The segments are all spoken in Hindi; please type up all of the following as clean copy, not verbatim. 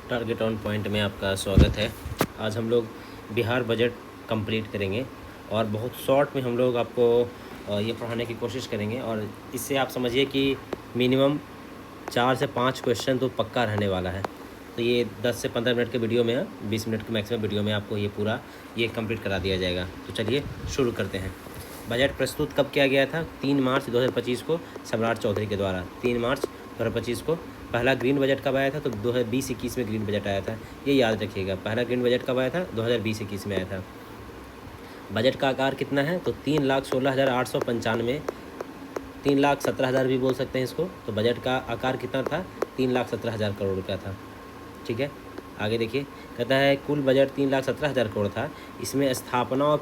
टारगेट ऑन पॉइंट में आपका स्वागत है। आज हम लोग बिहार बजट कंप्लीट करेंगे और बहुत शॉर्ट में हम लोग आपको ये पढ़ाने की कोशिश करेंगे और इससे आप समझिए कि मिनिमम 4 से 5 क्वेश्चन तो पक्का रहने वाला है। तो ये 10 से 15 मिनट के वीडियो में 20 मिनट के मैक्सिमम वीडियो में आपको ये पूरा कंप्लीट करा दिया जाएगा। तो चलिए शुरू करते हैं। बजट प्रस्तुत कब किया गया था? 3 मार्च 2025 को सम्राट चौधरी के द्वारा। 3 मार्च 2025 को पहला ग्रीन बजट कब आया था? तो 2020-21 में ग्रीन बजट आया था, ये याद रखिएगा। पहला ग्रीन बजट कब आया था? 2020-21 में आया था। बजट का आकार कितना है? तो 3,16,895, 3,17,000 भी बोल सकते हैं इसको। तो बजट का आकार कितना था? 3,17,000 करोड़ रुपया था। ठीक है, आगे देखिए, कहता है कुल बजट 3,17,000 करोड़ था। इसमें स्थापना और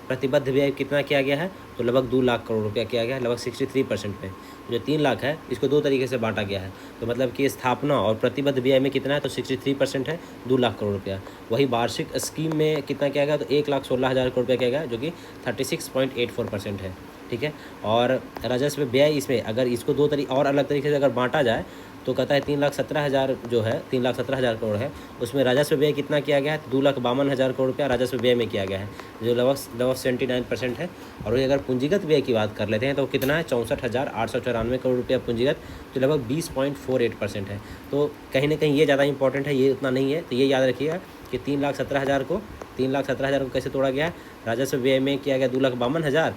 प्रतिबद्ध व्यय कितना किया गया है? तो लगभग 2 लाख करोड़ रुपया किया गया है, लगभग 63% में। जो 3 लाख है इसको 2 तरीके से बांटा गया है। तो मतलब कि स्थापना और प्रतिबद्ध व्यय में कितना है? तो 63% है, 2 लाख करोड़ रुपया। वही वार्षिक स्कीम में कितना किया गया? तो 1,16,000 करोड़ रुपया किया गया, जो कि 36.84% है। ठीक है, और राजस्व व्यय इसमें अगर इसको और अलग तरीके से अगर बांटा जाए तो कहता है 3,17,000 जो है, 3,17,000 करोड़ है, उसमें राजस्व व्यय कितना किया गया है? 2,52,000 करोड़ रुपया राजस्व व्यय में किया गया है, जो लगभग 79% है। और वही अगर पूंजीगत व्यय की बात कर लेते हैं तो कितना है? 64,894 करोड़ रुपया पूंजीगत, जो लगभग 20.48% है। तो कहीं ना कहीं ये ज़्यादा इंपॉर्टेंट है, ये उतना नहीं है। तो ये याद रखिएगा कि 3,17,000 को कैसे तोड़ा गया है? राजस्व व्यय में किया गया 2,52,000,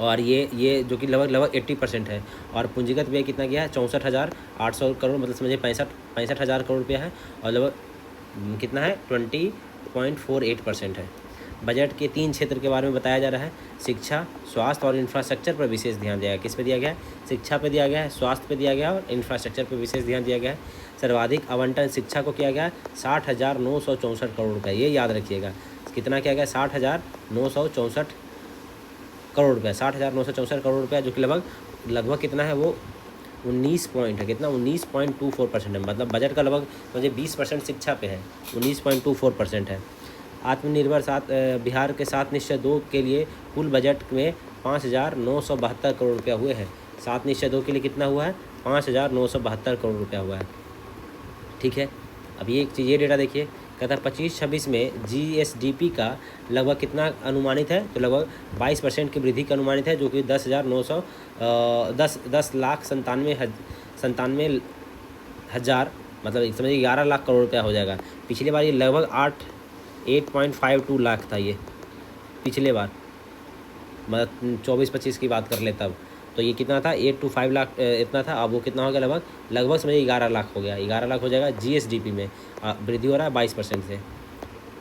और ये जो कि लगभग 80% है। और पूंजीगत व्यय कितना गया है? 64,800 करोड़, मतलब समझिए 65,000 करोड़ रुपया है, और लगभग कितना है? 20.48% है। बजट के 3 क्षेत्र के बारे में बताया जा रहा है। शिक्षा, स्वास्थ्य और इंफ्रास्ट्रक्चर पर विशेष ध्यान दिया गया। किस पे दिया गया है? शिक्षा पे दिया गया है, स्वास्थ्य पे दिया गया है और इंफ्रास्ट्रक्चर पे विशेष ध्यान दिया गया है। सर्वाधिक आवंटन शिक्षा को किया गया 60,964 करोड़ रुपये, ये याद रखिएगा। कितना किया गया? 60,964 करोड़ रुपये, 60,964 करोड़ रुपया, जो कि लगभग कितना है? वो 19 पॉइंट है, कितना? 19.24% है। मतलब बजट का लगभग मुझे 20% शिक्षा पे है, 19.24% है। आत्मनिर्भर बिहार के 7 निश्चय 2 के लिए कुल बजट में 5,972 करोड़ रुपया हुए हैं। 7 निश्चय 2 के लिए कितना हुआ है? 5,972 करोड़ रुपया हुआ है। ठीक है, अब ये एक चीज़, ये डेटा देखिए, कहता है 25-26 में GSDP का लगभग कितना अनुमानित है? तो लगभग 22% की वृद्धि का अनुमानित है, जो कि 10,997 हज़ार, मतलब समझिए 11 लाख करोड़ रुपया हो जाएगा। पिछली बार ये लगभग 8.52 लाख था ये पिछले बार, मतलब 24-25 की बात कर ले तब। तो ये कितना था? 8 to 5 लाख इतना था। अब वो कितना हो गया? लगभग समझिए 11 लाख हो गया, 11 लाख हो जाएगा। GSDP में वृद्धि हो रहा है 22% से।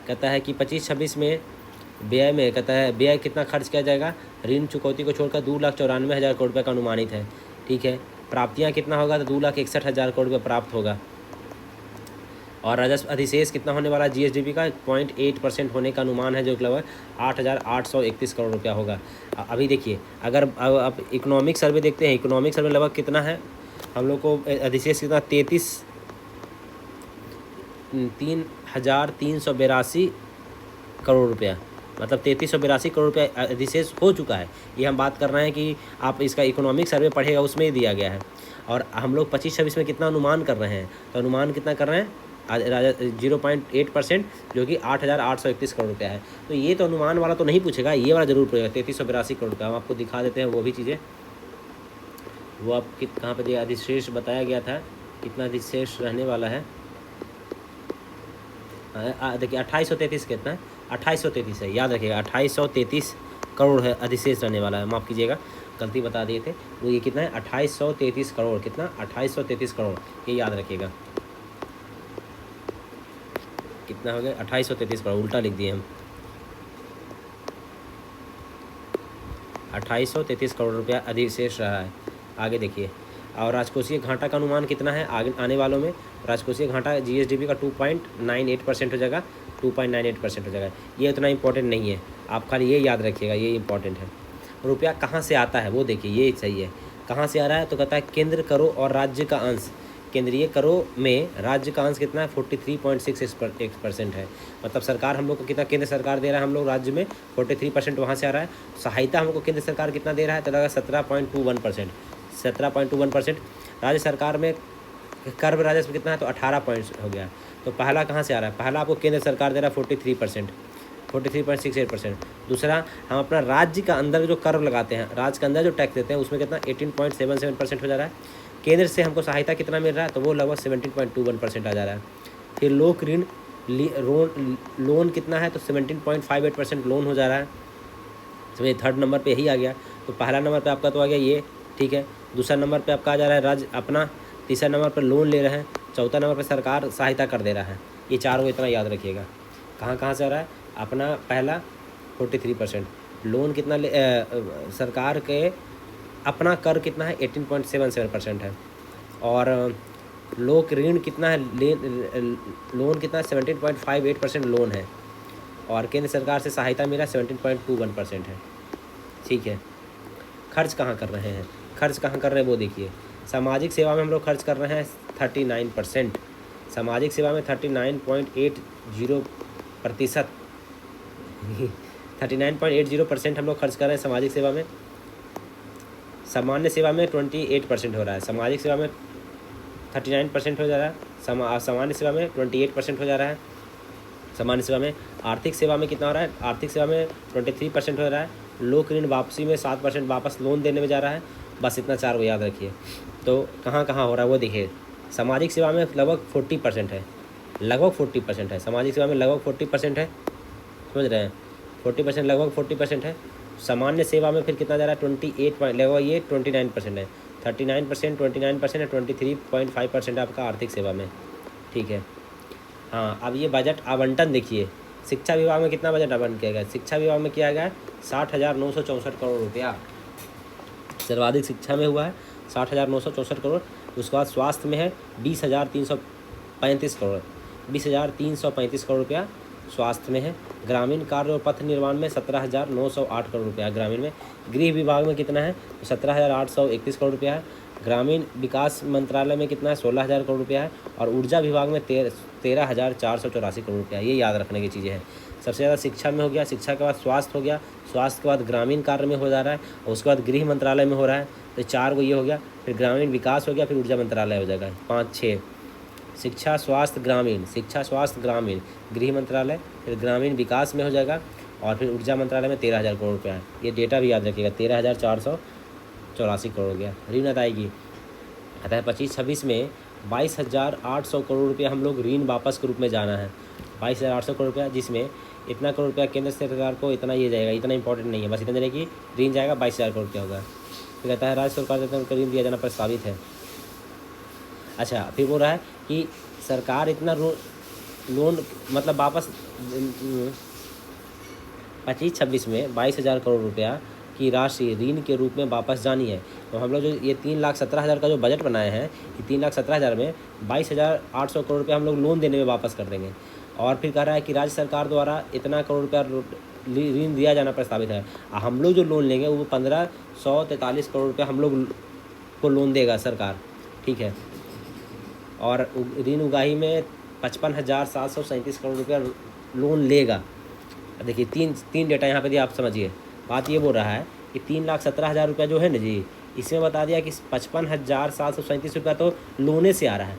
कहता है कि 25-26 में व्यय में, कहता है व्यय कितना खर्च किया जाएगा? ऋण चुकौती को छोड़कर 2,94,000 करोड़ रुपये का अनुमानित है। ठीक है, प्राप्तियाँ कितना होगा? तो 2,61,000 करोड़ रुपये प्राप्त होगा। और राजस्व अधिशेष कितना होने वाला है? GSDP का 0.8% होने का अनुमान है, जो लगभग 8,831 करोड़ रुपया होगा। अभी देखिए, अगर अब इकोनॉमिक सर्वे देखते हैं, इकोनॉमिक सर्वे लगभग कितना है हम लोग को? अधिशेष कितना? 3,382 करोड़ रुपया, मतलब 3,382 करोड़ रुपया अधिशेष हो चुका है। ये हम बात कर रहे हैं कि आप इसका इकोनॉमिक सर्वे पढ़ेगा, उसमें ही दिया गया है। और हम लोग 25-26 में कितना अनुमान कर रहे हैं? तो अनुमान कितना कर रहे हैं? 0.8%, जो कि 8,831 करोड़ रुपया है। तो ये तो अनुमान वाला तो नहीं पूछेगा, ये वाला जरूर पूछेगा। 3,382 करोड़ रुपया हम आपको दिखा देते हैं, वो भी चीज़ें। वो आप कहाँ पे दिया? अधिशेष बताया गया था, कितना अधिशेष रहने वाला है। देखिए 2,833 कितना है? 2,833 है, याद रखिएगा। 2,833 करोड़ है अधिशेष रहने वाला है। माफ़ कीजिएगा, गलती बता दिए थे। वो ये कितना है? 2,833 करोड़। कितना? 2,833 करोड़, ये याद रखिएगा। कितना हो गया? 2,833 करोड़, उल्टा लिख दिए हम। 2,833 करोड़ रुपया अधिशेष रहा है। आगे देखिए, और राजकोषीय घाटा का अनुमान कितना है आगे आने वालों में? राजकोषीय घाटा GSDP का 2.98% हो जाएगा, 2.98% हो जाएगा। ये उतना इंपॉर्टेंट नहीं है, आप खाली ये याद रखिएगा, ये इंपॉर्टेंट है। रुपया कहाँ से आता है वो देखिए, ये सही है। कहाँ से आ रहा है? तो कहता है केंद्र करों और राज्य का अंश। केंद्रीय करों में राज्य का अंश कितना है? 43.66% है। मतलब सरकार हम लोग को कितना, केंद्र सरकार दे रहा है हम लोग राज्य में 43%, वहाँ से आ रहा है। सहायता हमको केंद्र सरकार कितना दे रहा है? तो लगा 17.21%। 17.21%। राज्य सरकार में कर राजस्व कितना है, तो 18 पॉइंट्स हो गया। तो पहला कहाँ से आ रहा है, पहला आपको केंद्र सरकार दे रहा है 43%, 43.68%। दूसरा, हम अपना राज्य का अंदर जो कर लगाते हैं, राज्य के अंदर जो टैक्स देते हैं, उसमें कितना 18.77% हो जा रहा है। केंद्र से हमको सहायता कितना मिल रहा है, तो वो लगभग 17.21% आ जा रहा है। फिर लोक ऋण लोन कितना है, तो 17.58% लोन हो जा रहा है। समझिए, थर्ड नंबर पे यही आ गया। तो पहला नंबर पे आपका तो आ गया ये, ठीक है। दूसरा नंबर पे आपका आ जा रहा है राज्य अपना, तीसरा नंबर पर लोन ले रहे हैं, चौथा नंबर पे सरकार सहायता कर दे रहा है। ये चारों इतना याद रखिएगा। कहाँ कहाँ से आ रहा है, अपना पहला 43%, लोन कितना सरकार के अपना कर कितना है 18.77% है, और लोक ऋण कितना है, लोन कितना 17.58% लोन है, और केंद्र सरकार से सहायता मिला 17.21% है, ठीक है। खर्च कहाँ कर रहे हैं, खर्च कहाँ कर रहे हैं वो देखिए। सामाजिक सेवा में हम लोग खर्च कर रहे हैं 39%, सामाजिक सेवा में 39.80%, 39.80% हम लोग खर्च कर रहे हैं सामाजिक सेवा में। सामान्य सेवा में 28% हो रहा है, सामाजिक सेवा में 39% हो जा रहा है, सामान्य सेवा में 28% हो जा रहा है। सामान्य सेवा में, आर्थिक सेवा में कितना हो रहा है, आर्थिक सेवा में 23% हो रहा है। लोक ऋण वापसी में 7% वापस लोन देने में जा रहा है। बस इतना चार को याद रखिए। तो कहाँ कहाँ हो रहा है वो देखिए। सामाजिक सेवा में लगभग 40% है, लगभग 40% है, सामाजिक सेवा में लगभग 40% है, समझ रहे हैं, 40% लगभग 40% है। सामान्य सेवा में फिर कितना जा रहा है 28 लगभग ये 29% है, 39%, 29% है, 23.5% आपका आर्थिक सेवा में, ठीक है। हाँ, अब ये बजट आवंटन देखिए। शिक्षा विभाग में कितना बजट आवंटन किया गया, शिक्षा विभाग में किया गया है 60,964 करोड़ रुपया, सर्वाधिक शिक्षा में हुआ है 60,964 करोड़। उसके बाद स्वास्थ्य में है 20,335 करोड़, 20,335 करोड़ रुपया स्वास्थ्य में है। ग्रामीण कार्य और पथ निर्माण में 17,908 करोड़ रुपया ग्रामीण में। गृह विभाग में कितना है, 17,831 करोड़ रुपया है। ग्रामीण विकास मंत्रालय में कितना है, 16,000 करोड़ रुपया है। और ऊर्जा विभाग में 13,484 करोड़ रुपया। ये याद रखने की चीज़ें हैं। सबसे ज़्यादा शिक्षा में हो गया, शिक्षा के बाद स्वास्थ्य हो गया, स्वास्थ्य के बाद ग्रामीण कार्य में हो जा रहा है, और उसके बाद गृह मंत्रालय में हो रहा है। तो चार को ये हो गया, फिर ग्रामीण विकास हो गया, फिर ऊर्जा मंत्रालय हो जाएगा। 5 6 शिक्षा स्वास्थ्य ग्रामीण, शिक्षा स्वास्थ्य ग्रामीण, गृह मंत्रालय, फिर ग्रामीण विकास में हो जाएगा, और फिर ऊर्जा मंत्रालय में 13,000 करोड़ रुपया है। ये डेटा भी याद रखिएगा, 13,484 करोड़ हो गया। ऋण अदायगी अतः 25-26 में 22,800 करोड़ रुपया हम लोग ऋण वापस के रूप में जाना है, 22,800 करोड़ रुपया, जिसमें इतना करोड़ रुपया केंद्र सरकार को इतना ये जाएगा, इतना इंपॉर्टेंट नहीं है, बस इतना जाने कि ऋण जाएगा 22,000 करोड़ रुपया होगा। फिर कहता है राज्य सरकार को ऋण दिया जाना प्रस्तावित है। अच्छा, फिर बोल रहा है कि सरकार इतना लोन मतलब वापस 25-26 में 22,000 करोड़ रुपया की राशि ऋण के रूप में वापस जानी है। तो हम लोग जो ये 3,17,000 का जो बजट बनाए हैं, ये 3,17,000 में 22,800 करोड़ रुपया हम लोग लोन देने में वापस कर देंगे। और फिर कह रहा है कि राज्य सरकार द्वारा इतना करोड़ रुपया ऋण दिया जाना प्रस्तावित है। हम लोग जो लोन लेंगे वो 1,543 करोड़ रुपया हम लोग को लोन देगा सरकार, ठीक है। और ऋण उगाही में 55,737 करोड़ रुपया लोन लेगा। देखिए तीन डेटा यहाँ पे दिया, आप समझिए। बात ये बोल रहा है कि 3,17,000 रुपया जो है ना जी, इसमें बता दिया कि 55,737 रुपया तो लोने से आ रहा है।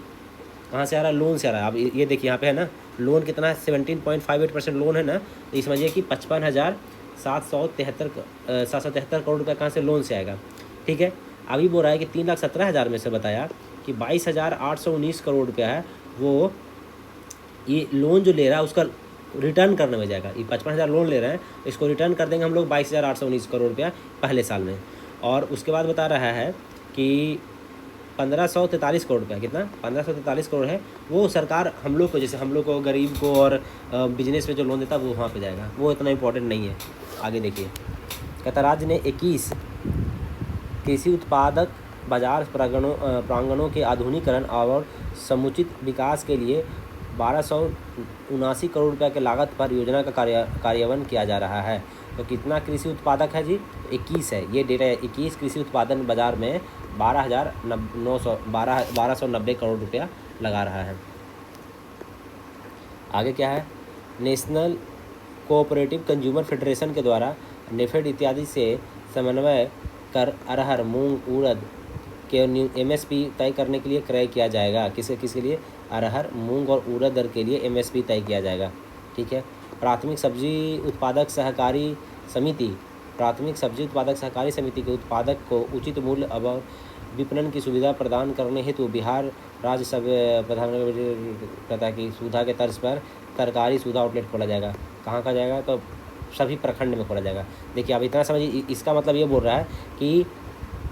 कहाँ से आ रहा है, लोन से आ रहा है। अब ये देखिए यहाँ पे है ना, लोन कितना है 17.58% लोन है ना, तो ये समझिए कि 55,773 करोड़ रुपया कहाँ से लोन से आएगा, ठीक है। अभी बोल रहा है कि 3,17,000 में से बताया कि 22,819 करोड़ रुपया है वो ये लोन जो ले रहा है उसका रिटर्न करने में जाएगा। ये 55,000 लोन ले रहे हैं, इसको रिटर्न कर देंगे हम लोग 22,819 करोड़ रुपया पहले साल में। और उसके बाद बता रहा है कि 1,543 करोड़ रुपया, कितना 1,543 करोड़ है वो सरकार हम लोग को, जैसे हम लोग को गरीब को और बिजनेस में जो लोन देता है वो वहाँ पे जाएगा। वो इतना इंपॉर्टेंट नहीं है। आगे देखिए, कहता राज्य ने 21 कृषि उत्पादक बाजार प्रांगणों के आधुनिकीकरण और समुचित विकास के लिए 1,279 करोड़ रुपया के लागत पर योजना का कार्यान्वयन किया जा रहा है। तो कितना कृषि उत्पादक है जी, 21 है। ये डेटा है, 21 कृषि उत्पादन बाजार में 12,990 करोड़ रुपया लगा रहा है। आगे क्या है, नेशनल कोऑपरेटिव कंज्यूमर फेडरेशन के द्वारा नेफेड इत्यादि से समन्वय कर अरहर, मूंग, उड़द के MSP तय करने के लिए क्रय किया जाएगा। किसके लिए? अरहर, मूंग और उड़द दर के लिए MSP तय किया जाएगा। ठीक है। प्राथमिक सब्जी उत्पादक सहकारी समिति के उत्पादक को उचित मूल्य और विपणन की सुविधा प्रदान करने हेतु बिहार राज्य सब प्रधान की सुविधा के तर्ज पर तरकारी सुविधा आउटलेट खोला जाएगा। कहाँ का जाएगा? तो सभी प्रखंड में खोला जाएगा। देखिए आप इतना समझिए, इसका मतलब ये बोल रहा है कि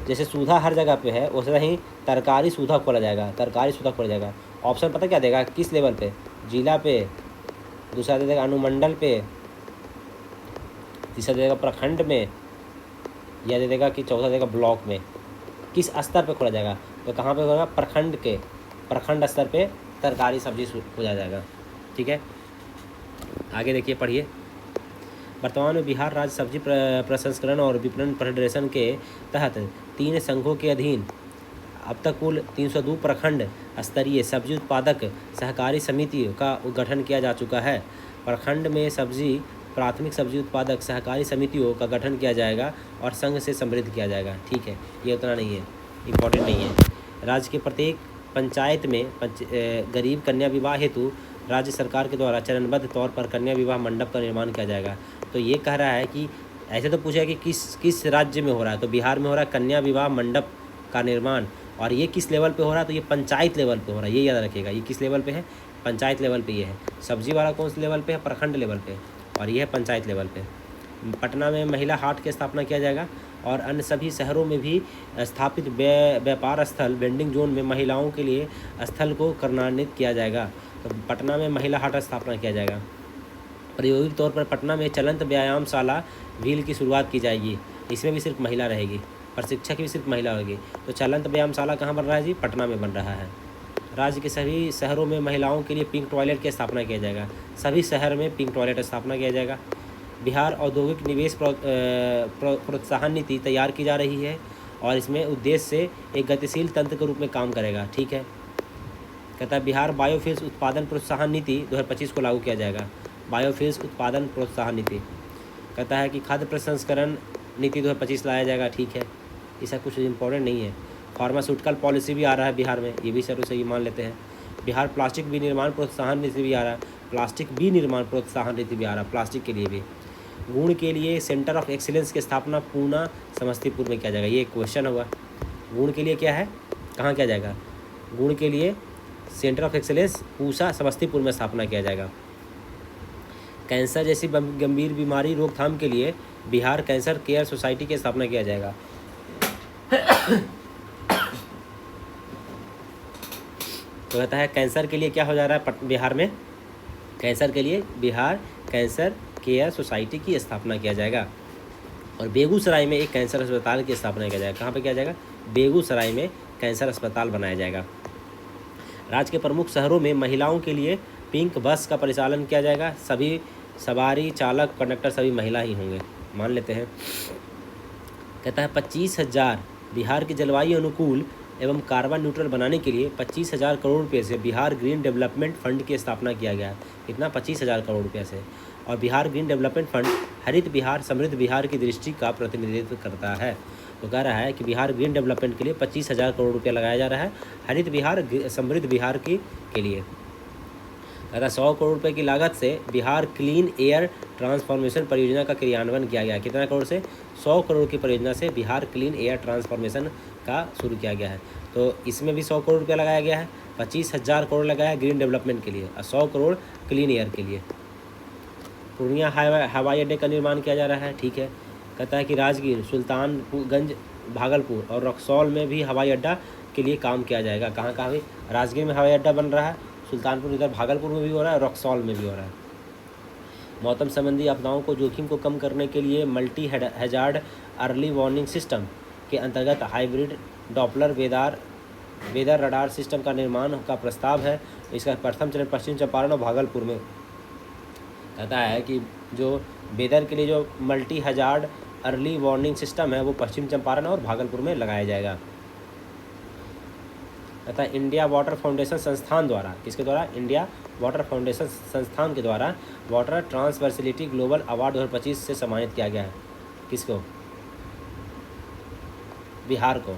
जैसे सुविधा हर जगह पे है, वैसे ही तरकारी सुविधा खोला जाएगा। ऑप्शन पता क्या देगा? किस लेवल पे? जिला पे, दूसरा दे देगा अनुमंडल पे, तीसरा दे देगा प्रखंड में, या दे देगा कि चौथा देगा ब्लॉक में। किस स्तर पे खोला जाएगा? तो कहाँ पे होगा? प्रखंड स्तर पे तरकारी सब्जी खोला जाएगा। ठीक है, आगे देखिए, पढ़िए। वर्तमान में बिहार राज्य सब्जी प्रसंस्करण और विपणन फेडरेशन के तहत 3 संघों के अधीन अब तक कुल 302 प्रखंड स्तरीय सब्जी उत्पादक सहकारी समितियों का गठन किया जा चुका है। प्रखंड में प्राथमिक सब्जी उत्पादक सहकारी समितियों का गठन किया जाएगा और संघ से समृद्ध किया जाएगा। ठीक है, ये उतना नहीं है, इम्पोर्टेंट नहीं है। राज्य के प्रत्येक पंचायत में गरीब कन्या विवाह हेतु राज्य सरकार के द्वारा चरणबद्ध तौर पर कन्या विवाह मंडप का निर्माण किया जाएगा। तो ये कह रहा है कि ऐसे तो पूछा कि किस राज्य में हो रहा है, तो बिहार में हो रहा है कन्या विवाह मंडप का निर्माण। और ये किस लेवल पे हो रहा है? तो ये पंचायत लेवल पे हो रहा है, ये याद रखिएगा। ये किस लेवल पे है? पंचायत लेवल पे ये है। सब्जी वाला कौन से लेवल पे है? प्रखंड लेवल पे, और ये है पंचायत लेवल पे। पटना में महिला हाट की स्थापना किया जाएगा और अन्य सभी शहरों में भी स्थापित व्यापार स्थल वेंडिंग जोन में महिलाओं के लिए स्थल को कर्णान्वित किया जाएगा। तो पटना में महिला हाट स्थापना किया जाएगा। प्रायोगिक तौर पर पटना में चलंत व्यायामशाला व्हील की शुरुआत की जाएगी। इसमें भी सिर्फ महिला रहेगी, प्रशिक्षक भी सिर्फ महिला होगी। तो चलंत व्यायामशाला कहाँ बन रहा है जी? पटना में बन रहा है। राज्य के सभी शहरों में महिलाओं के लिए पिंक टॉयलेट की स्थापना किया जाएगा। सभी शहर में पिंक टॉयलेट स्थापना किया जाएगा। बिहार औद्योगिक निवेश प्रोत्साहन नीति तैयार की जा रही है और इसमें उद्देश्य से एक गतिशील तंत्र के रूप में काम करेगा। ठीक है, कहता है बिहार बायोफ्यूल्स उत्पादन प्रोत्साहन नीति 2025 को लागू किया जाएगा। बायोफ्यूल्स उत्पादन प्रोत्साहन नीति कहता है कि खाद्य प्रसंस्करण नीति 2025 लाया जाएगा। ठीक है, ऐसा कुछ इम्पोर्टेंट नहीं है। फार्मास्यूटिकल पॉलिसी भी आ रहा है बिहार में, ये भी सर सही मान लेते हैं। बिहार प्लास्टिक विनिर्माण प्रोत्साहन नीति भी आ रहा है, प्लास्टिक विनिर्माण प्रोत्साहन नीति भी आ रहा है, प्लास्टिक के लिए भी। गुण के लिए सेंटर ऑफ एक्सीलेंस की स्थापना पूना समस्तीपुर में किया जाएगा। ये क्वेश्चन हुआ, गुण के लिए क्या है, कहाँ किया जाएगा? गुण के लिए centre of excellence Pusa Samastipur में स्थापना किया जाएगा। कैंसर जैसी गंभीर बीमारी रोकथाम के लिए बिहार कैंसर केयर सोसाइटी की स्थापना किया जाएगा। तो कहता है कैंसर के लिए क्या हो जा रहा है बिहार में? कैंसर के लिए बिहार कैंसर केयर सोसाइटी की स्थापना किया जाएगा। और बेगूसराय में एक कैंसर अस्पताल की स्थापना किया जाएगा। कहाँ पे किया जाएगा? बेगूसराय में कैंसर अस्पताल बनाया जाएगा। राज्य के प्रमुख शहरों में महिलाओं के लिए पिंक बस का परिचालन किया जाएगा। सभी सवारी चालक कंडक्टर सभी महिला ही होंगे, मान लेते हैं। कहता है 25,000 बिहार की जलवायु अनुकूल एवं कार्बन न्यूट्रल बनाने के लिए 25,000 करोड़ रुपये से बिहार ग्रीन डेवलपमेंट फंड की स्थापना किया गया है। कितना? 25,000 करोड़ रुपये से। और बिहार ग्रीन डेवलपमेंट फंड हरित बिहार समृद्ध बिहार की दृष्टि का प्रतिनिधित्व करता है। तो कह रहा है कि बिहार ग्रीन डेवलपमेंट के लिए 25,000 करोड़ रुपया लगाया जा रहा है हरित बिहार समृद्ध बिहार के लिए। कहता 100 करोड़ रुपये की लागत से बिहार क्लीन एयर ट्रांसफॉर्मेशन परियोजना का क्रियान्वयन किया गया। कितना करोड़ से? 100 करोड़ की परियोजना से बिहार क्लीन एयर ट्रांसफॉर्मेशन का शुरू किया गया है। तो इसमें भी 100 करोड़ रुपया लगाया गया है। 25,000 करोड़ लगाया ग्रीन डेवलपमेंट के लिए और 100 करोड़ क्लीन एयर के लिए। पूर्णिया हवाई अड्डे का निर्माण किया जा रहा है। ठीक है, कहता है कि राजगीर, सुल्तानगंज, भागलपुर और रक्सौल में भी हवाई अड्डा के लिए काम किया जाएगा। कहाँ कहाँ भी? राजगीर में हवाई अड्डा बन रहा है, सुल्तानपुर इधर भागलपुर में भी हो रहा है, रक्सौल में भी हो रहा है। मौसम संबंधी आपदाओं को जोखिम को कम करने के लिए multi hazard early warning system के अंतर्गत hybrid Doppler weather radar system का निर्माण का प्रस्ताव है। इसका प्रथम चरण पश्चिम चंपारण और भागलपुर में। कहता है कि जो वेदर के लिए जो multi hazard early warning system है वो पश्चिम चंपारण और भागलपुर में लगाया जाएगा। कहता है इंडिया वाटर फाउंडेशन संस्थान द्वारा, किसके द्वारा? इंडिया वाटर फाउंडेशन संस्थान के द्वारा वाटर ट्रांसवर्सिलिटी ग्लोबल अवार्ड 2025 से सम्मानित किया गया है। किसको? बिहार को।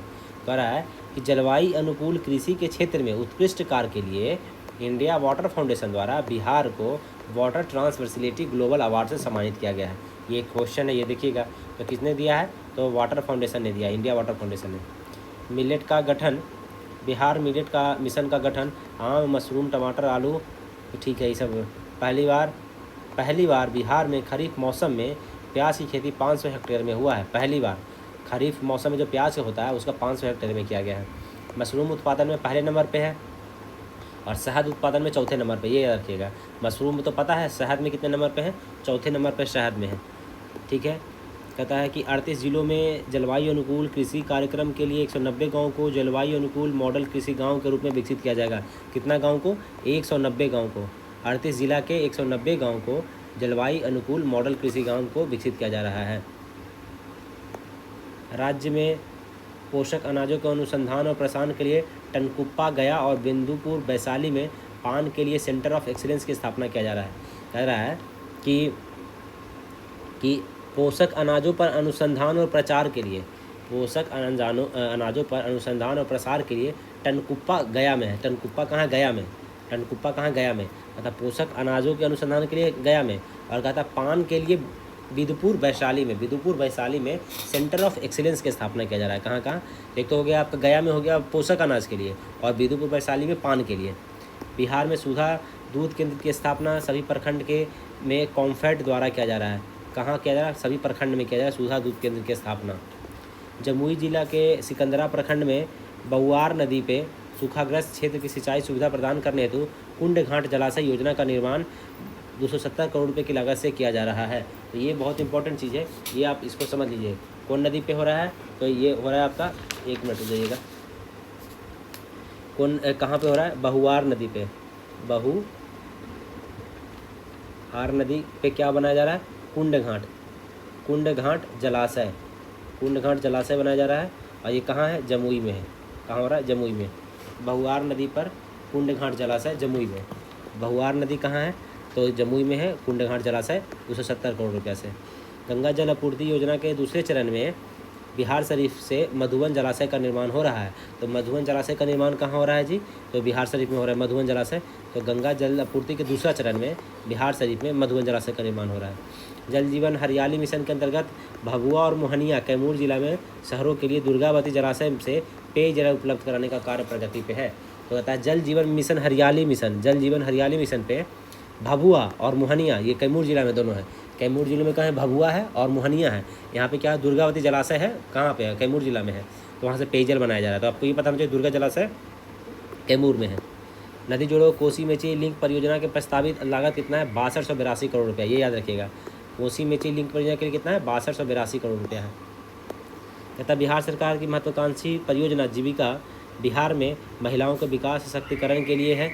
कह रहा है कि जलवायु अनुकूल कृषि के क्षेत्र में उत्कृष्ट कार्य के लिए इंडिया वाटर फाउंडेशन द्वारा बिहार को वाटर ट्रांसवर्सिलिटी ग्लोबल अवार्ड से सम्मानित किया गया है। ये क्वेश्चन है, ये देखिएगा। तो किसने दिया है? तो वाटर फाउंडेशन ने दिया, इंडिया वाटर फाउंडेशन ने। मिलेट का गठन, बिहार मिलेट का मिशन का गठन, आम, मशरूम, टमाटर, आलू, तो ठीक है ये सब। पहली बार बिहार में खरीफ मौसम में प्याज की खेती 500 हेक्टेयर में हुआ है। पहली बार खरीफ मौसम में जो प्याज होता है उसका 500 हेक्टेयर में किया गया है। मशरूम उत्पादन में पहले नंबर पे है और शहद उत्पादन में चौथे नंबर पे, ये याद रखिएगा। मशरूम में तो पता है, शहद में कितने नंबर पे है? चौथे नंबर पे शहद में है। ठीक है। कहता है कि 38 जिलों में जलवायु अनुकूल कृषि कार्यक्रम के लिए 190 गाँव को जलवायु अनुकूल मॉडल कृषि गाँव के रूप में विकसित किया जाएगा। कितना गाँव को? 190 गाँव को। 38 जिला के 190 गाँव को जलवायु अनुकूल मॉडल कृषि गाँव को विकसित किया जा रहा है। राज्य में पोषक अनाजों के अनुसंधान और प्रसारण के लिए टनकुप्पा, गया और बिंदुपुर, वैशाली में पान के लिए सेंटर ऑफ एक्सीलेंस की स्थापना किया जा रहा है। कह रहा है कि पोषक अनाजों पर अनुसंधान और प्रचार के लिए, पोषक अनाजों पर अनुसंधान और प्रसार के लिए टनकुप्पा गया में है। टनकुप्पा कहाँ? गया में। टनकुप्पा कहाँ? गया में। अतः पोषक अनाजों के अनुसंधान के लिए गया में। और कहता पान के लिए बिदुपुर, वैशाली में। बिदुपुर, वैशाली में सेंटर ऑफ एक्सीलेंस की स्थापना किया जा रहा है। कहाँ कहाँ? एक तो हो गया आपका गया में, हो गया पोषक अनाज के लिए, और बिदुपुर, वैशाली में पान के लिए। बिहार में सुधा दूध केंद्र की स्थापना सभी प्रखंड के में कॉम्फेड द्वारा किया जा रहा है। कहाँ किया जा रहा है? सभी प्रखंड में किया जा रहा है सुधा दूध केंद्र की स्थापना। जमुई जिला के सिकंदरा प्रखंड में बहुआर नदी पे सूखाग्रस्त क्षेत्र की सिंचाई सुविधा प्रदान करने हेतु कुंड घाट जलाशय योजना का निर्माण 270 करोड़ रुपये की लागत से किया जा रहा है। तो ये बहुत इंपॉर्टेंट चीज़ है, ये आप इसको समझ लीजिए। कौन नदी पे हो रहा है? तो ये हो रहा है आपका, एक मिनट हो जाइएगा, कौन कहाँ पे हो रहा है? बहुआर नदी पे। बहुआर नदी पे क्या बनाया जा रहा है? कुंड घाट जलाशय। कुंड घाट जलाशय बनाया जा रहा है। और ये कहाँ है? जमुई में है। कहाँ हो रहा है? जमुई में। बहुआर नदी पर कुंड घाट जलाशय जमुई में। बहुआर नदी कहाँ है? तो जमुई में है। कुंड घाट जलाशय 270 करोड़ रुपये से। गंगा जल आपूर्ति योजना के दूसरे चरण में बिहार शरीफ से मधुबन जलाशय का निर्माण हो रहा है। तो मधुबन जलाशय का निर्माण कहाँ हो रहा है जी? तो बिहार शरीफ में हो रहा है मधुबन जलाशय। तो गंगा जल आपूर्ति के दूसरा चरण में बिहार शरीफ में मधुबन जलाशय का निर्माण हो रहा है। जल जीवन हरियाली मिशन के अंतर्गत भभुआ और मोहनिया, कैमूर जिला में शहरों के लिए दुर्गावती जलाशय से पेयजल उपलब्ध कराने का कार्य प्रगति पे है। तो कहता है जल जीवन हरियाली मिशन पे भभुआ और मोहनिया, ये कैमूर जिला में दोनों है। कैमूर जिले में कहाँ है? भभुआ है और मोहनिया है। यहाँ पे क्या है? दुर्गावती जलाशय है। कहाँ पे है? कैमूर जिला में है। तो वहाँ से पेयजल बनाया जा रहा है। तो आपको ये पता होना चाहिए दुर्गा जलाशय कैमूर में है। नदी जोड़ो कोसी मेची लिंक परियोजना के प्रस्तावित लागत कितना है? 6282 करोड़ रुपया। ये याद रखिएगा, कोसी मेची लिंक परियोजना के लिए कितना है? 6282 करोड़ रुपया है। कहता बिहार सरकार की महत्वाकांक्षी परियोजना जीविका बिहार में महिलाओं के विकास सशक्तिकरण के लिए है।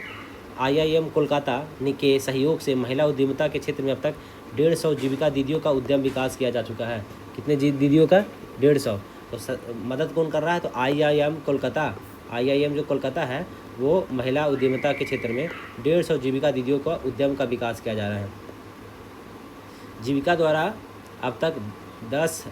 IIM कोलकाता के सहयोग से महिला उद्यमिता के क्षेत्र में अब तक 150 जीविका दीदियों का उद्यम विकास किया जा चुका है। कितने दीदियों का? 150। तो मदद कौन कर रहा है? तो IIM कोलकाता। IIM जो कोलकाता है वो महिला उद्यमिता के क्षेत्र में 150 जीविका दीदियों का उद्यम का विकास किया जा रहा है। जीविका द्वारा अब तक 10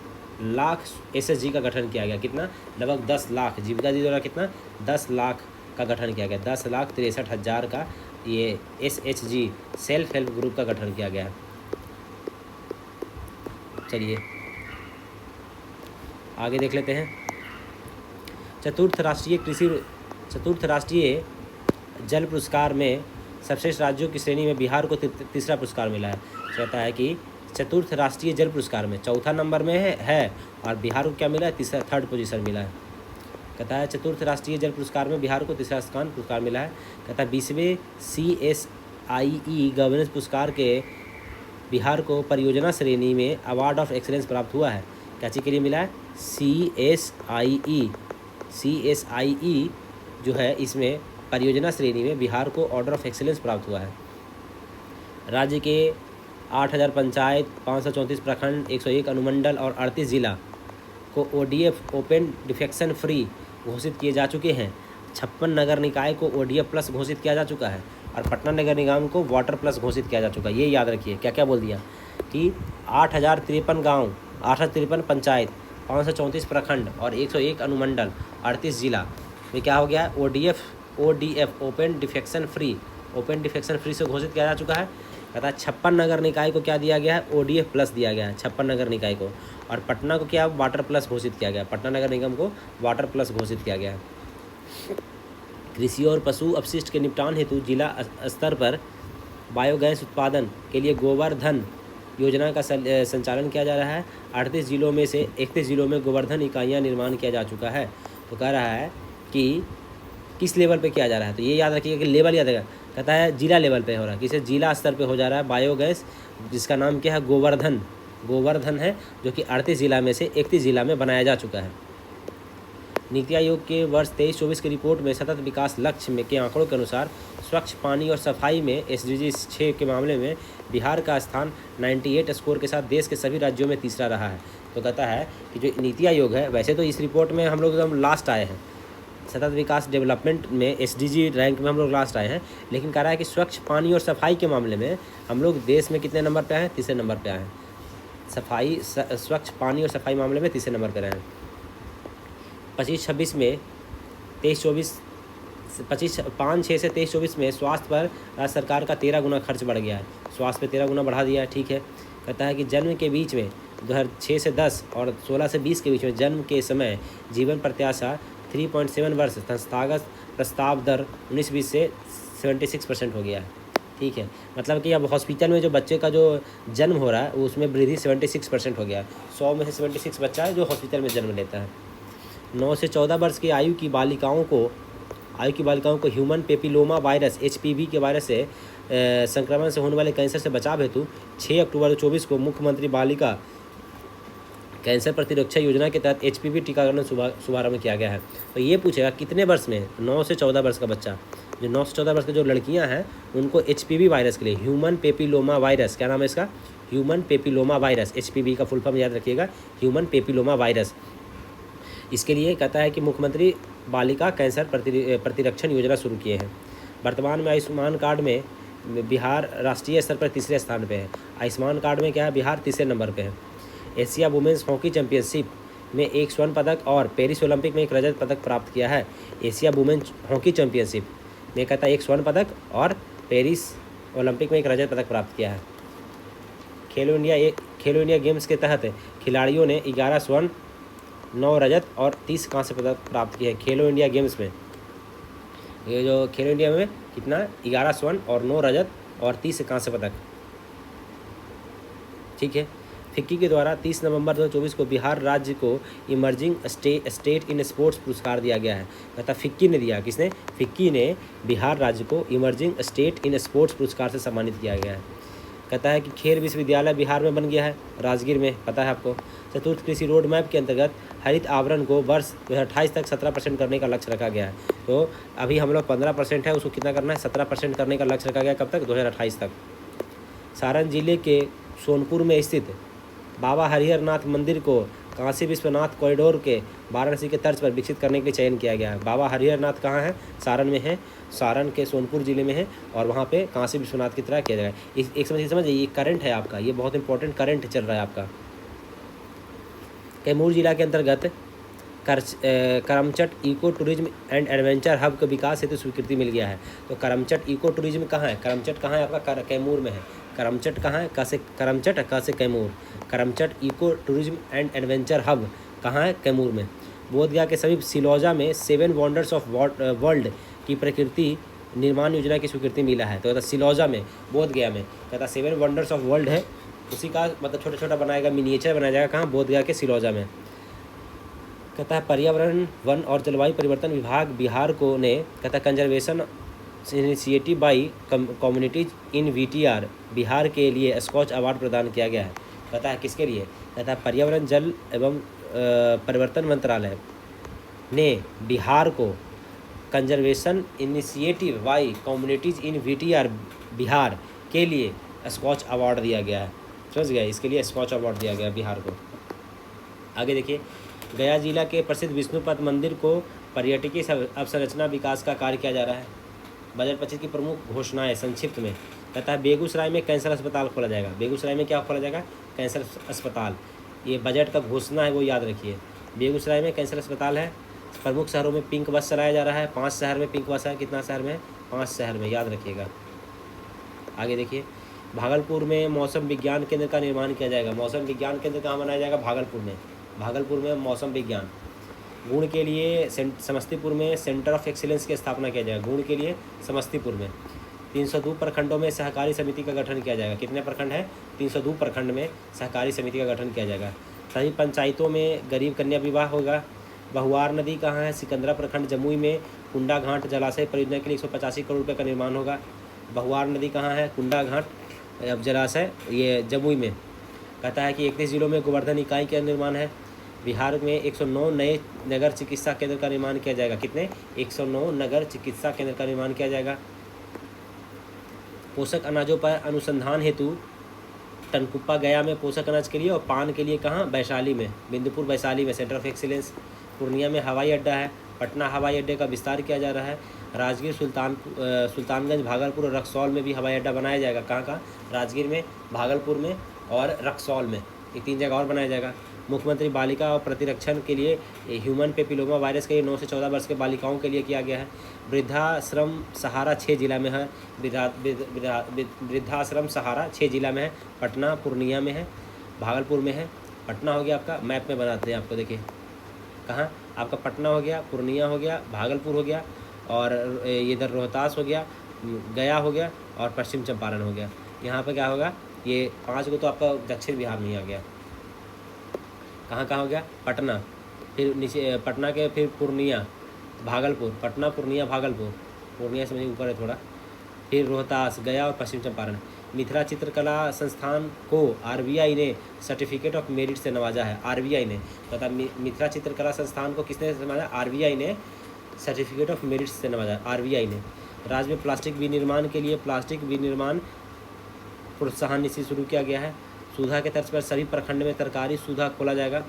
लाख SHG का गठन किया गया। कितना? लगभग 10 लाख। जीविका दीदी द्वारा कितना? 10 लाख का गठन किया गया। 10,63,000 का ये SHG सेल्फ हेल्प ग्रुप का गठन किया गया है। चलिए आगे देख लेते हैं। चतुर्थ राष्ट्रीय जल पुरस्कार में सर्वश्रेष्ठ राज्यों की श्रेणी में बिहार को तीसरा पुरस्कार मिला है। कहता है कि चतुर्थ राष्ट्रीय जल पुरस्कार में चौथा नंबर में है और बिहार को क्या मिला है? थर्ड पोजीशन मिला है। कहता है चतुर्थ राष्ट्रीय जल पुरस्कार में बिहार को तीसरा स्थान पुरस्कार मिला है। कहता है 20वें CSIE गवर्नेंस पुरस्कार के बिहार को परियोजना श्रेणी में अवार्ड ऑफ एक्सीलेंस प्राप्त हुआ है। क्या चीज़ के लिए मिला है? CSIE जो है इसमें परियोजना श्रेणी में बिहार को ऑर्डर ऑफ एक्सीलेंस प्राप्त हुआ है। राज्य के 8000 पंचायत, 534 प्रखंड, 101 अनुमंडल और 38 जिला को ODF ओपन डिफेक्शन फ्री घोषित किए जा चुके हैं। 56 नगर निकाय को ODF प्लस घोषित किया जा चुका है और पटना नगर निगम को वाटर प्लस घोषित किया जा चुका है। ये याद रखिए क्या क्या बोल दिया कि 8053 गाँव, 853 पंचायत, 534 प्रखंड और 101 अनुमंडल, 38 जिला में क्या हो गया है, ODF ओपन डिफेक्शन फ्री से घोषित किया जा चुका है। कहता है 56 नगर निकाय को क्या दिया गया है, ODF प्लस दिया गया है 56 नगर निकाय को। और पटना को क्या वाटर प्लस घोषित किया गया, पटना नगर निगम को वाटर प्लस घोषित किया गया है। कृषि और पशु अपशिष्ट के निपटान हेतु जिला स्तर पर बायोगैस उत्पादन के लिए गोवर्धन योजना का संचालन किया जा रहा है। 38 जिलों में से 31 जिलों में गोवर्धन इकाइयाँ निर्माण किया जा चुका है। तो कह रहा है कि किस लेवल पे किया जा रहा है, तो ये याद रखिएगा कि लेवल याद रखिएगा। कहता है जिला लेवल पे हो रहा है, किसे जिला स्तर पे हो जा रहा है बायोगैस, जिसका नाम क्या है, गोवर्धन है, जो कि 38 जिला में से 31 जिला में बनाया जा चुका है। नीति आयोग के वर्ष 23-24 की रिपोर्ट में सतत विकास लक्ष्य में के आंकड़ों के अनुसार स्वच्छ पानी और सफाई में SDG 6 के मामले में बिहार का स्थान 98 स्कोर के साथ देश के सभी राज्यों में तीसरा रहा है। तो कहता है कि जो नीति आयोग है, वैसे तो इस रिपोर्ट में हम लोग एकदम लास्ट आए हैं, सतत विकास डेवलपमेंट में SDG रैंक में हम लोग लास्ट आए हैं, लेकिन कह रहा है कि स्वच्छ पानी और सफाई के मामले में हम लोग देश में कितने नंबर पे आए हैं, तीसरे नंबर पे आए हैं। स्वच्छ पानी और सफाई मामले में तीसरे नंबर पर हैं। 25-26 में 23-24 5-6 से 23-24 में स्वास्थ्य पर राज्य सरकार का 13 गुना खर्च बढ़ गया है, स्वास्थ्य पे 13 गुना बढ़ा दिया है। ठीक है, कहता है कि जन्म के बीच में 2006 से 10 और 16 से 20 के बीच में जन्म के समय जीवन प्रत्याशा 3.7 वर्ष, संस्थागत प्रस्ताव दर 19-20 से 76% हो गया है। ठीक है, मतलब कि अब हॉस्पिटल में जो बच्चे का जो जन्म हो रहा है उसमें वृद्धि 76% हो गया है। 100 में से 76 बच्चा है जो हॉस्पिटल में जन्म लेता है। 9 से 14 वर्ष की आयु की बालिकाओं को ह्यूमन पेपिलोमा वायरस HPV के वायरस से संक्रमण से होने वाले कैंसर से बचाव हेतु 6 अक्टूबर 2024 को मुख्यमंत्री बालिका कैंसर प्रतिरक्षा योजना के तहत HPV टीकाकरण शुभारंभ किया गया है। तो ये पूछेगा कितने वर्ष में, 9 से 14 वर्ष का बच्चा, जो 9 से 14 वर्ष की जो लड़कियां हैं उनको HPV वायरस के लिए, ह्यूमन पेपिलोमा वायरस, क्या नाम है इसका, ह्यूमन पेपिलोमा वायरस, HPV का फुल फॉर्म याद रखिएगा, ह्यूमन पेपिलोमा वायरस। इसके लिए कहता है कि मुख्यमंत्री बालिका कैंसर प्रतिरक्षण योजना शुरू किए हैं। वर्तमान में आयुष्मान कार्ड में बिहार राष्ट्रीय स्तर पर तीसरे स्थान पे है। आयुष्मान कार्ड में क्या है, बिहार तीसरे नंबर पे है। एशिया वुमेंस हॉकी चैंपियनशिप में 1 स्वर्ण पदक और पेरिस ओलंपिक में 1 रजत पदक प्राप्त किया है। एशिया वुमेंस हॉकी चैंपियनशिप में कहता है 1 स्वर्ण पदक और पेरिस ओलंपिक में 1 रजत पदक प्राप्त किया है। खेलो इंडिया गेम्स के तहत खिलाड़ियों ने 11 स्वर्ण, 9 रजत और 30 कांस्य पदक प्राप्त किए हैं। खेलो इंडिया गेम्स में ये जो खेलो इंडिया में कितना, 11 स्वर्ण और 9 रजत और 30 कांस्य पदक। ठीक है, फिक्की के द्वारा 30 नवंबर 2024 को बिहार राज्य को इमर्जिंग स्टेट इन स्पोर्ट्स पुरस्कार दिया गया है। कहता फिक्की ने दिया, किसने, फिक्की ने बिहार राज्य को इमर्जिंग स्टेट इन स्पोर्ट्स पुरस्कार से सम्मानित किया गया है। कहता है कि खेल विश्वविद्यालय बिहार में बन गया है, राजगीर में, पता है आपको। चतुर्थ कृषि रोड मैप के अंतर्गत हरित आवरण को वर्ष 2028 तक 17% करने का लक्ष्य रखा गया है। तो अभी हम लोग 15% है, उसको कितना करना है, 17% करने का लक्ष्य रखा गया, कब तक, 2028 तक। सारण जिले के सोनपुर में स्थित बाबा हरिहर नाथ मंदिर को काशी विश्वनाथ कॉरिडोर के वाराणसी के तर्ज पर विकसित करने के लिए चयन किया गया है। बाबा हरिहर नाथ कहाँ है, सारण में है, सारण के सोनपुर जिले में है, और वहाँ पे काशी विश्वनाथ की तरह किया जाएगा। एक समझिए ये करंट है आपका, ये बहुत इंपॉर्टेंट करंट चल रहा है आपका। कैमूर जिला के अंतर्गत Karamchat eco tourism and adventure hub का विकास हेतु स्वीकृति मिल गया है। तो करमचट इको टूरिज्म कहाँ है, करमचट कहाँ है आपका, कैमूर में है। करमचट कहाँ है, कैसे करमचट, कैसे Kaimur. Karamchat eco tourism and adventure hub कहाँ है, कैमूर में। बोधगया के समीप सिलौजा में 7 वंडर्स ऑफ वर्ल्ड की प्रकृति निर्माण योजना की स्वीकृति मिला है। तो कहता सिलौजा में, बोधगया में, कहता 7 वंडर्स ऑफ वर्ल्ड है, उसी का मतलब छोटा छोटा बनाएगा, मिनिएचर बनाया जाएगा, कहाँ, बोधगया के सिलौजा में। कहता है पर्यावरण, वन और जलवायु परिवर्तन विभाग बिहार को ने कहता है conservation initiative by communities in VTR Bihar के लिए स्कॉच अवार्ड प्रदान किया गया है। कहता है किसके लिए, कहता है पर्यावरण, जल एवं परिवर्तन मंत्रालय ने बिहार को conservation initiative by communities in VTR Bihar के लिए स्कॉच अवार्ड दिया गया है। समझ गया, इसके लिए स्कॉच अवार्ड दिया गया बिहार को। आगे देखिए, गया जिला के प्रसिद्ध विष्णुपद मंदिर को पर्यटकीय अवसंरचना विकास का कार्य किया जा रहा है। बजट 25 की प्रमुख घोषणाएं संक्षिप्त में। कहता है बेगूसराय में कैंसर अस्पताल खोला जाएगा। बेगूसराय में क्या खोला जाएगा, कैंसर अस्पताल। ये बजट का घोषणा है, वो याद रखिए। बेगूसराय में कैंसर अस्पताल है, प्रमुख शहरों में पिंक बस चलाया जा रहा है। 5 शहर में पिंक बस है। कितना शहर में? 5 शहर में, याद रखिएगा। आगे देखिए, भागलपुर में मौसम विज्ञान केंद्र का निर्माण किया जाएगा। मौसम विज्ञान केंद्र कहाँ बनाया जाएगा? भागलपुर में। भागलपुर में मौसम विज्ञान। गुण के लिए समस्तीपुर में सेंटर ऑफ एक्सीलेंस की स्थापना किया जाएगा। गुण के लिए समस्तीपुर में। 302 प्रखंडों में सहकारी समिति का गठन किया जाएगा। कितने प्रखंड है? 302 प्रखंड में सहकारी समिति का गठन किया जाएगा। सभी पंचायतों में गरीब कन्या विवाह होगा। बहुआर नदी कहाँ है? सिकंदरा प्रखंड जमुई में। कुंडा घाट जलाशय परियोजना के लिए 185 करोड़ रुपये का निर्माण होगा। बहुआर नदी कहाँ है? कुंडा घाट अब जलाशय ये जमुई में। कहता है कि 31 जिलों में गोवर्धन इकाई का निर्माण है। बिहार में 109 नए नगर चिकित्सा केंद्र का निर्माण किया जाएगा। कितने? 109 नगर चिकित्सा केंद्र का निर्माण किया जाएगा। पोषक अनाजों पर अनुसंधान हेतु टनकुप्पा गया में पोषक अनाज के लिए, और पान के लिए कहाँ? वैशाली में, बिंदुपुर वैशाली में सेंटर ऑफ एक्सीलेंस। पूर्णिया में हवाई अड्डा है। पटना हवाई अड्डे का विस्तार किया जा रहा है। राजगीर, सुल्तानगंज, भागलपुर और रक्सौल में भी हवाई अड्डा बनाया जाएगा। कहाँ कहाँ? राजगीर में, भागलपुर में और रक्सौल में। ये 3 जगह और बनाया जाएगा। मुख्यमंत्री बालिका और प्रतिरक्षण के लिए ह्यूमन पेपिलोमा वायरस के 9 से 14 वर्ष के बालिकाओं के लिए किया गया है। वृद्धाश्रम सहारा 6 जिला में है। वृद्धाश्रम सहारा 6 जिला में है। पटना, पूर्णिया में है, भागलपुर में है। पटना हो गया आपका, मैप में बनाते हैं आपको, देखिए कहाँ आपका पटना हो गया, पूर्णिया हो गया, भागलपुर हो गया, और इधर रोहतास हो गया, गया हो गया, और पश्चिम चंपारण हो गया। यहाँ पर क्या होगा? ये 5 को तो आपका दक्षिण बिहार में ही आ गया। कहाँ कहाँ हो गया? पटना, फिर नीचे पटना के फिर पूर्णिया, भागलपुर, पटना, पूर्णिया, भागलपुर, पूर्णिया से ऊपर है थोड़ा, फिर रोहतास, गया और पश्चिम चंपारण। मिथिला चित्रकला संस्थान को आरबीआई ने सर्टिफिकेट ऑफ मेरिट से नवाजा है। आरबीआई ने, पता मिथिला चित्रकला संस्थान को किसने नवाजा? आरबीआई ने सर्टिफिकेट ऑफ मेरिट से नवाजा, आरबीआई ने। राज्य में प्लास्टिक विनिर्माण के लिए प्लास्टिक विनिर्माण प्रोत्साहन नीति शुरू किया गया है। सुधा के तर्ज पर सभी प्रखंड में तरकारी सुधा खोला जाएगा।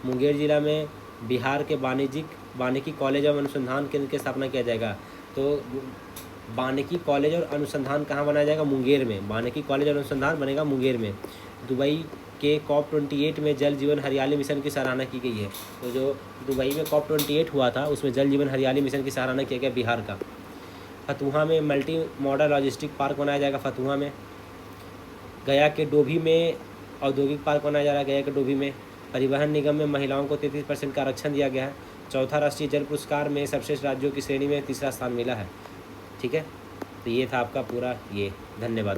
मुंगेर जिला में बिहार के वानिकी कॉलेज और अनुसंधान केंद्र की स्थापना किया जाएगा। तो वानिकी कॉलेज और अनुसंधान कहाँ बनाया जाएगा? मुंगेर में। वानिकी कॉलेज और अनुसंधान बनेगा मुंगेर में। दुबई के COP28 में जल जीवन हरियाली मिशन की सराहना की गई है। तो जो दुबई में COP28 हुआ था उसमें जल जीवन हरियाली मिशन की सराहना किया गया बिहार का। फतुहा में मल्टी मॉडल लॉजिस्टिक पार्क बनाया जाएगा। फतुहा में। गया के डोभी में औद्योगिक पार्क बनाया जा रहा है। गया के डोभी में। परिवहन निगम में महिलाओं को 33% का आरक्षण दिया गया है। चौथा राष्ट्रीय जल पुरस्कार में सर्वश्रेष्ठ राज्यों की श्रेणी में 3रा स्थान मिला है। ठीक है, तो ये था आपका पूरा ये। धन्यवाद।